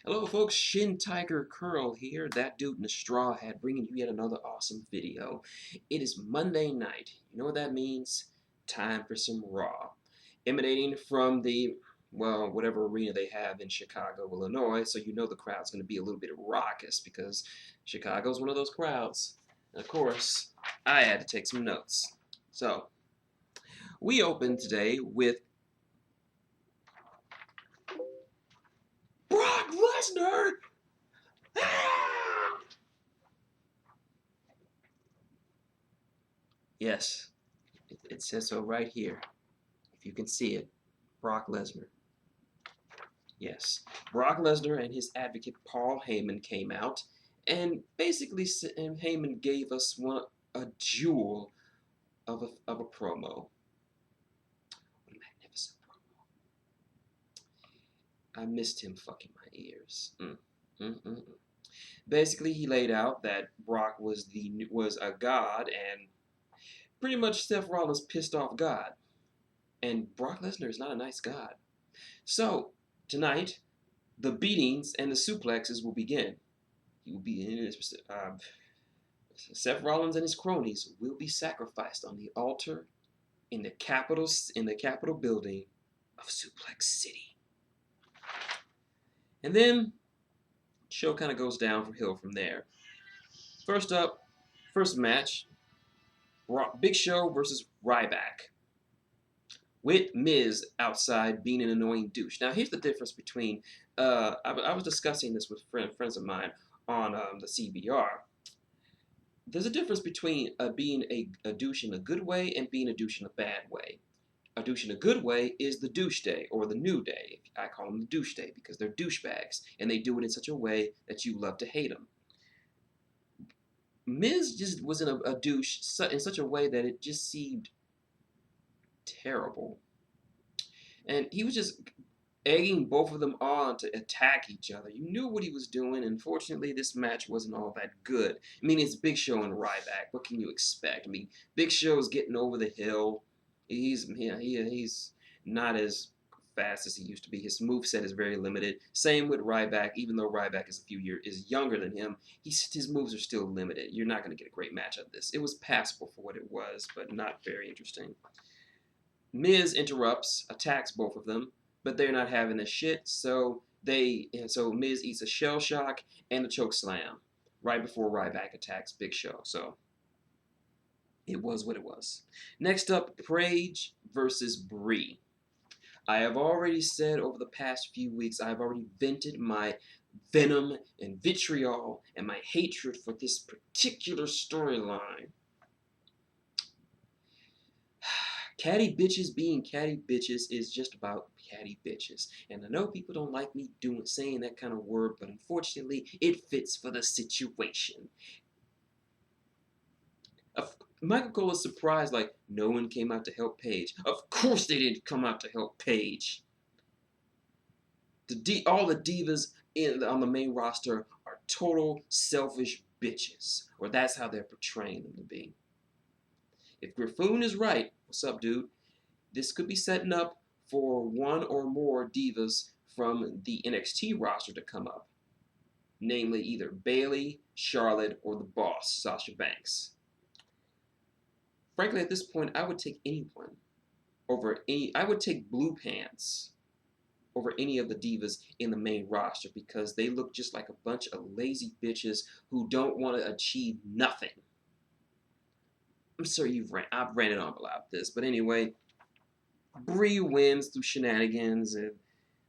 Hello folks, shintigercurl here, that dude in the straw hat, bringing you yet another awesome video. It is Monday night. You know what that means? Time for some Raw. Emanating from the, well, whatever arena they have in Chicago, Illinois, so you know the crowd's going to be a little bit raucous because Chicago's one of those crowds. And of course, I had to take some notes. So, we open today with Brock Lesnar! Ah! Yes, it says so right here. If you can see it, Brock Lesnar. Yes, Brock Lesnar and his advocate Paul Heyman came out, and basically Heyman gave us a jewel of a promo. What a magnificent promo! I missed him fucking my ears. Mm, mm. Basically, he laid out that Brock was a god, and pretty much Seth Rollins pissed off God, and Brock Lesnar is not a nice god. So tonight, the beatings and the suplexes will begin. He will be in Seth Rollins and his cronies will be sacrificed on the altar in the Capitol building of Suplex City. And then show kind of goes down for hill from there. First up, first match, Big Show versus Ryback, with Miz outside being an annoying douche. Now here's the difference between I was discussing this with friends of mine on the CBR. There's a difference between being a douche in a good way and being a douche in a bad way. A douche in a good way is the douche day or the new day. I call them the douche day because they're douchebags and they do it in such a way that you love to hate them. Miz just was in a douche in such a way that it just seemed terrible. And he was just egging both of them on to attack each other. You knew what he was doing. Unfortunately, this match wasn't all that good. I mean, it's Big Show and Ryback. What can you expect? I mean, Big Show's getting over the hill. He's not as fast as he used to be. His moveset is very limited. Same with Ryback. Even though Ryback is a few years younger than him, his moves are still limited. You're not going to get a great match out of this. It was passable for what it was, but not very interesting. Miz interrupts, attacks both of them, but they're not having the shit, so Miz eats a shell shock and a choke slam right before Ryback attacks Big Show. So it was what it was. Next up, Paige versus Brie. I have already said over the past few weeks, I have already vented my venom and vitriol and my hatred for this particular storyline. Catty bitches being catty bitches is just about catty bitches. And I know people don't like me saying that kind of word, but unfortunately, it fits for the situation. Michael Cole is surprised, like, no one came out to help Paige. Of course they didn't come out to help Paige. All the divas on the main roster are total selfish bitches. Or that's how they're portraying them to be. If Griffoon is right, what's up, dude? This could be setting up for one or more divas from the NXT roster to come up. Namely, either Bayley, Charlotte, or the boss, Sasha Banks. Frankly, at this point, I would take anyone over any. I would take Blue Pants over any of the divas in the main roster because they look just like a bunch of lazy bitches who don't want to achieve nothing. I'm sorry I've ranted on about this, but anyway, Brie wins through shenanigans and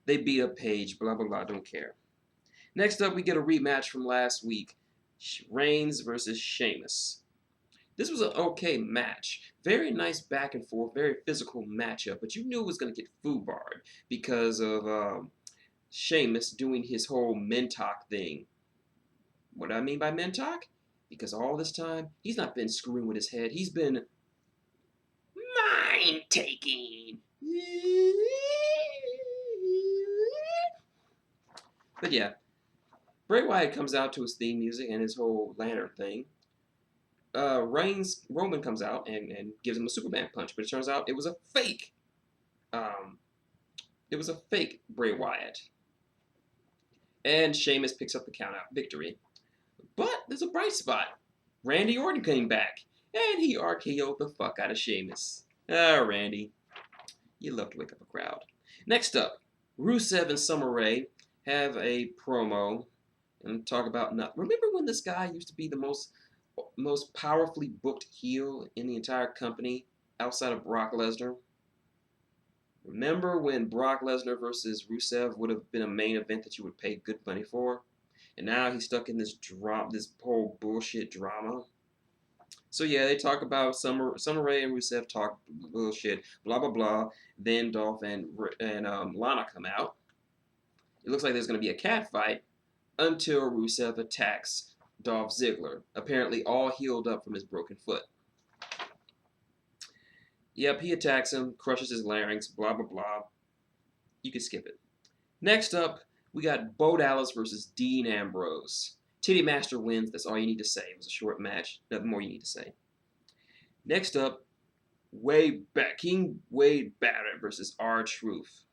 they beat up Paige, blah blah blah, don't care. Next up, we get a rematch from last week, Reigns versus Sheamus. This was an okay match. Very nice back and forth, very physical matchup, but you knew it was going to get foobarred because of Sheamus doing his whole Mentalk thing. What do I mean by Mentalk? Because all this time, he's not been screwing with his head. He's been mind taking. But yeah, Bray Wyatt comes out to his theme music and his whole lantern thing. Roman comes out and gives him a Superman punch, but it turns out it was a fake. It was a fake Bray Wyatt. And Sheamus picks up the countout victory. But there's a bright spot. Randy Orton came back, and he RKO'd the fuck out of Sheamus. Ah, Randy. You love to wake up a crowd. Next up, Rusev and Summer Rae have a promo and talk about nothing. Remember when this guy used to be the most powerfully booked heel in the entire company outside of Brock Lesnar? Remember when Brock Lesnar versus Rusev would have been a main event that you would pay good money for? And now he's stuck in this whole bullshit drama. So yeah, they talk about Summer Rae and Rusev talk bullshit, blah blah blah. Then Dolph and Lana come out. It looks like there's going to be a cat fight until Rusev attacks Dolph Ziggler, apparently all healed up from his broken foot. Yep, he attacks him, crushes his larynx, blah blah blah. You can skip it. Next up, we got Bo Dallas versus Dean Ambrose. Titty Master wins. That's all you need to say. It was a short match. Nothing more you need to say. Next up, King Wade Barrett versus R-Truth.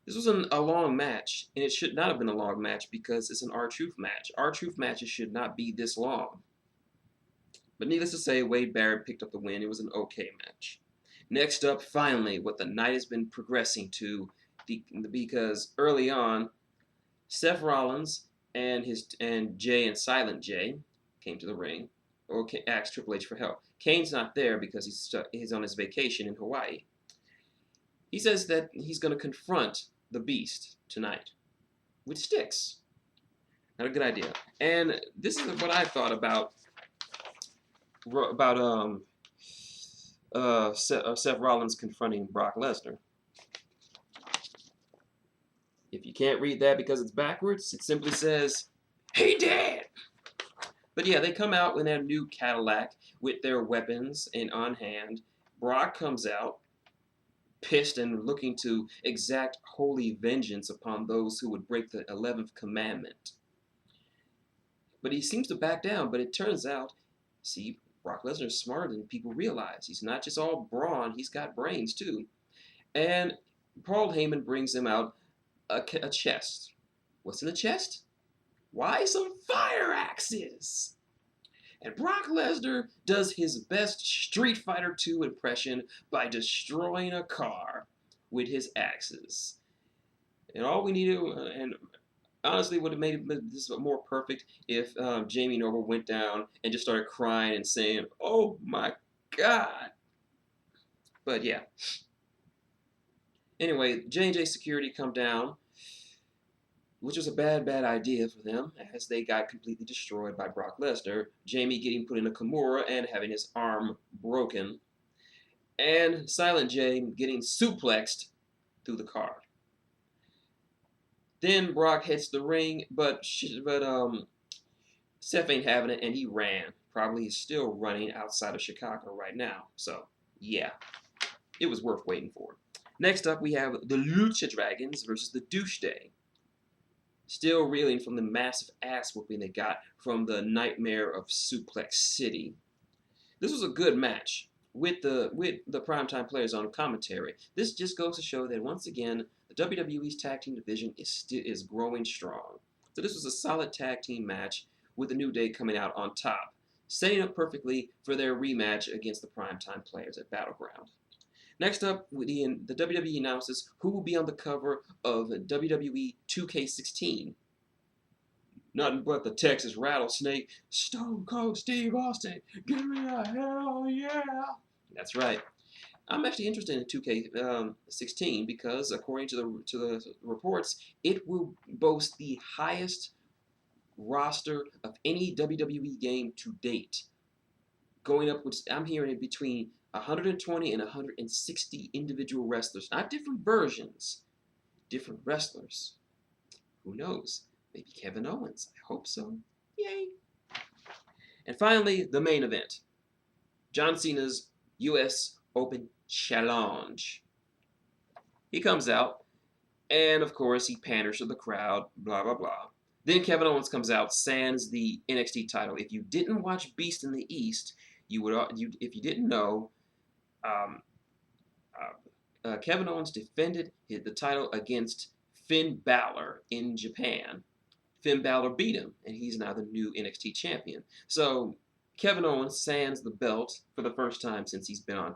This was a long match, and it should not have been a long match because it's an R-Truth match. R-Truth matches should not be this long. But needless to say, Wade Barrett picked up the win. It was an okay match. Next up, finally, what the night has been progressing to, because early on, Seth Rollins and Jay and Silent Jay came to the ring, or asked Triple H for help. Kane's not there because he's on his vacation in Hawaii. He says that he's going to confront the Beast tonight with sticks. Not a good idea. And this is what I thought about Seth Rollins confronting Brock Lesnar. If you can't read that because it's backwards, it simply says, "He did!" But yeah, they come out in their new Cadillac with their weapons and on hand. Brock comes out, pissed and looking to exact holy vengeance upon those who would break the 11th commandment. But he seems to back down, but it turns out, see, Brock Lesnar is smarter than people realize. He's not just all brawn, he's got brains too. And Paul Heyman brings him out a chest. What's in the chest? Why, some fire axes! And Brock Lesnar does his best Street Fighter II impression by destroying a car with his axes. And all we need to, and honestly would have made this more perfect if Jamie Noble went down and just started crying and saying, "Oh my God." But yeah. Anyway, J&J Security come down, which was a bad idea for them, as they got completely destroyed by Brock Lesnar, Jamie getting put in a Kimura and having his arm broken, and Silent J getting suplexed through the car. Then Brock hits the ring, but Seth ain't having it, and he ran. Probably he's still running outside of Chicago right now. So, yeah, it was worth waiting for. Next up, we have the Lucha Dragons versus the Douche Day. Still reeling from the massive ass whooping they got from the Nightmare of Suplex City. This was a good match with the primetime players on commentary. This just goes to show that once again, the WWE's tag team division is growing strong. So this was a solid tag team match with the New Day coming out on top, setting up perfectly for their rematch against the primetime players at Battleground. Next up, the WWE announces who will be on the cover of WWE 2K16. Nothing but the Texas Rattlesnake, Stone Cold Steve Austin. Give me a hell yeah! That's right. I'm actually interested in 2K16 because, according to the reports, it will boast the highest roster of any WWE game to date, going up with, I'm hearing, between 120 and 160 individual wrestlers. Not different versions, different wrestlers. Who knows? Maybe Kevin Owens. I hope so. Yay. And finally, the main event. John Cena's U.S. Open Challenge. He comes out, and of course, he panders to the crowd, blah, blah, blah. Then Kevin Owens comes out, sans the NXT title. If you didn't watch Beast in the East, if you didn't know, Kevin Owens defended the title against Finn Balor in Japan. Finn Balor beat him, and he's now the new NXT champion. So Kevin Owens sands the belt for the first time since he's been on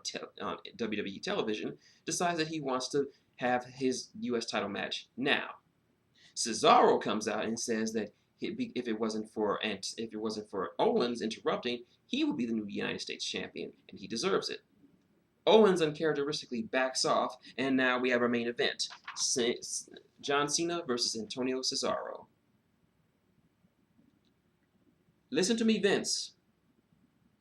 WWE television, decides that he wants to have his U.S. title match now. Cesaro comes out and says that if it wasn't for Owens interrupting, he would be the new United States champion, and he deserves it. Owens uncharacteristically backs off, and now we have our main event: John Cena versus Antonio Cesaro. Listen to me, Vince.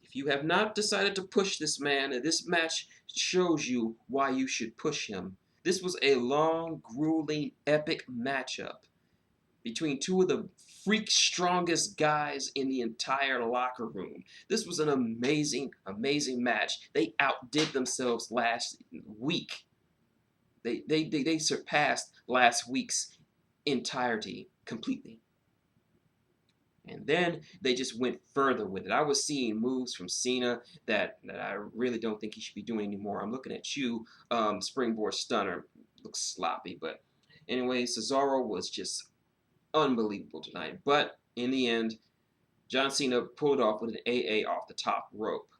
If you have not decided to push this man, this match shows you why you should push him. This was a long, grueling, epic matchup between two of the freak strongest guys in the entire locker room. This was an amazing, amazing match. They outdid themselves last week. They surpassed last week's entirety completely. And then they just went further with it. I was seeing moves from Cena that I really don't think he should be doing anymore. I'm looking at you, Springboard Stunner. Looks sloppy, but anyway, Cesaro was just unbelievable tonight. But in the end, John Cena pulled it off with an AA off the top rope.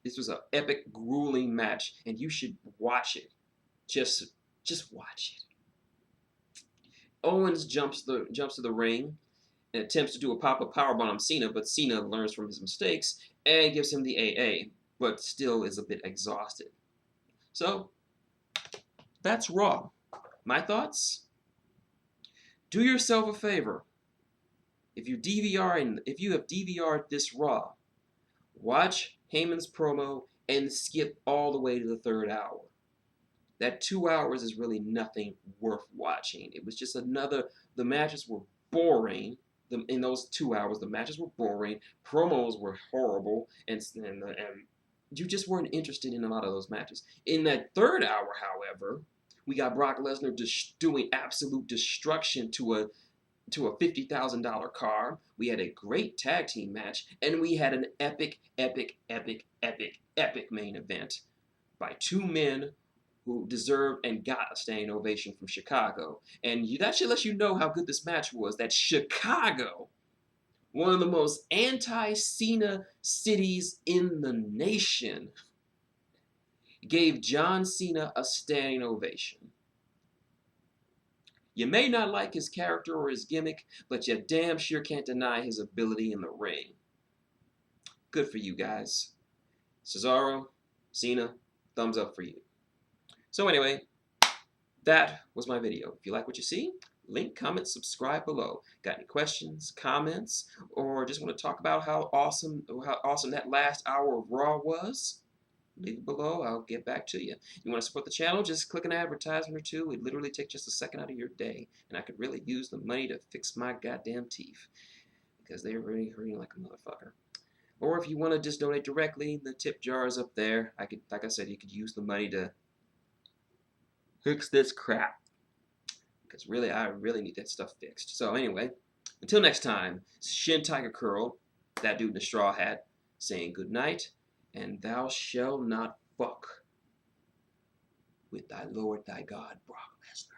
This was an epic, grueling match, and you should watch it. Just watch it. Owens jumps to the ring and attempts to do a pop-up powerbomb on Cena, but Cena learns from his mistakes and gives him the AA, but still is a bit exhausted. So, that's Raw. My thoughts? Do yourself a favor. If you have DVR'd this Raw, watch Heyman's promo and skip all the way to the third hour. That 2 hours is really nothing worth watching. It was just the matches were boring. In those 2 hours, the matches were boring, promos were horrible, and you just weren't interested in a lot of those matches. In that third hour, however, we got Brock Lesnar doing absolute destruction to a $50,000 car. We had a great tag team match, and we had an epic main event by two men who deserved and got a standing ovation from Chicago. And that should let you know how good this match was, that Chicago, one of the most anti-Cena cities in the nation, gave John Cena a standing ovation. You may not like his character or his gimmick, but you damn sure can't deny his ability in the ring. Good for you guys. Cesaro, Cena, thumbs up for you. So anyway, that was my video. If you like what you see, link, comment, subscribe below. Got any questions, comments, or just want to talk about how awesome that last hour of Raw was? Leave it below. I'll get back to you. You want to support the channel? Just click an advertisement or two. It literally takes just a second out of your day, and I could really use the money to fix my goddamn teeth because they're really hurting like a motherfucker. Or if you want to just donate directly, the tip jar is up there. Like I said, you could use the money to fix this crap because I really need that stuff fixed. So anyway, until next time, shintigercurl, that dude in the straw hat, saying good night, and thou shalt not fuck with thy Lord thy God, Brock Lesnar.